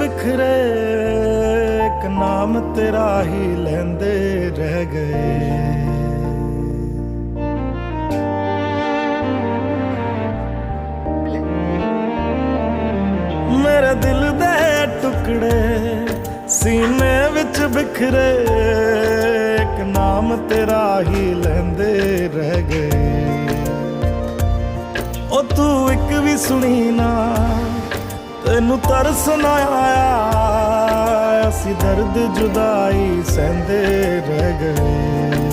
बिखरे एक नाम तेरा ही लेंदे रह गए। मेरे दिल दे टुकड़े सीने विच बिखरे एक नाम तेरा ही लेंदे रह गए। ओ तू एक भी सुनी ना तेनू तरस ना आया, असी दर्द जुदाई सहंदे रह गए।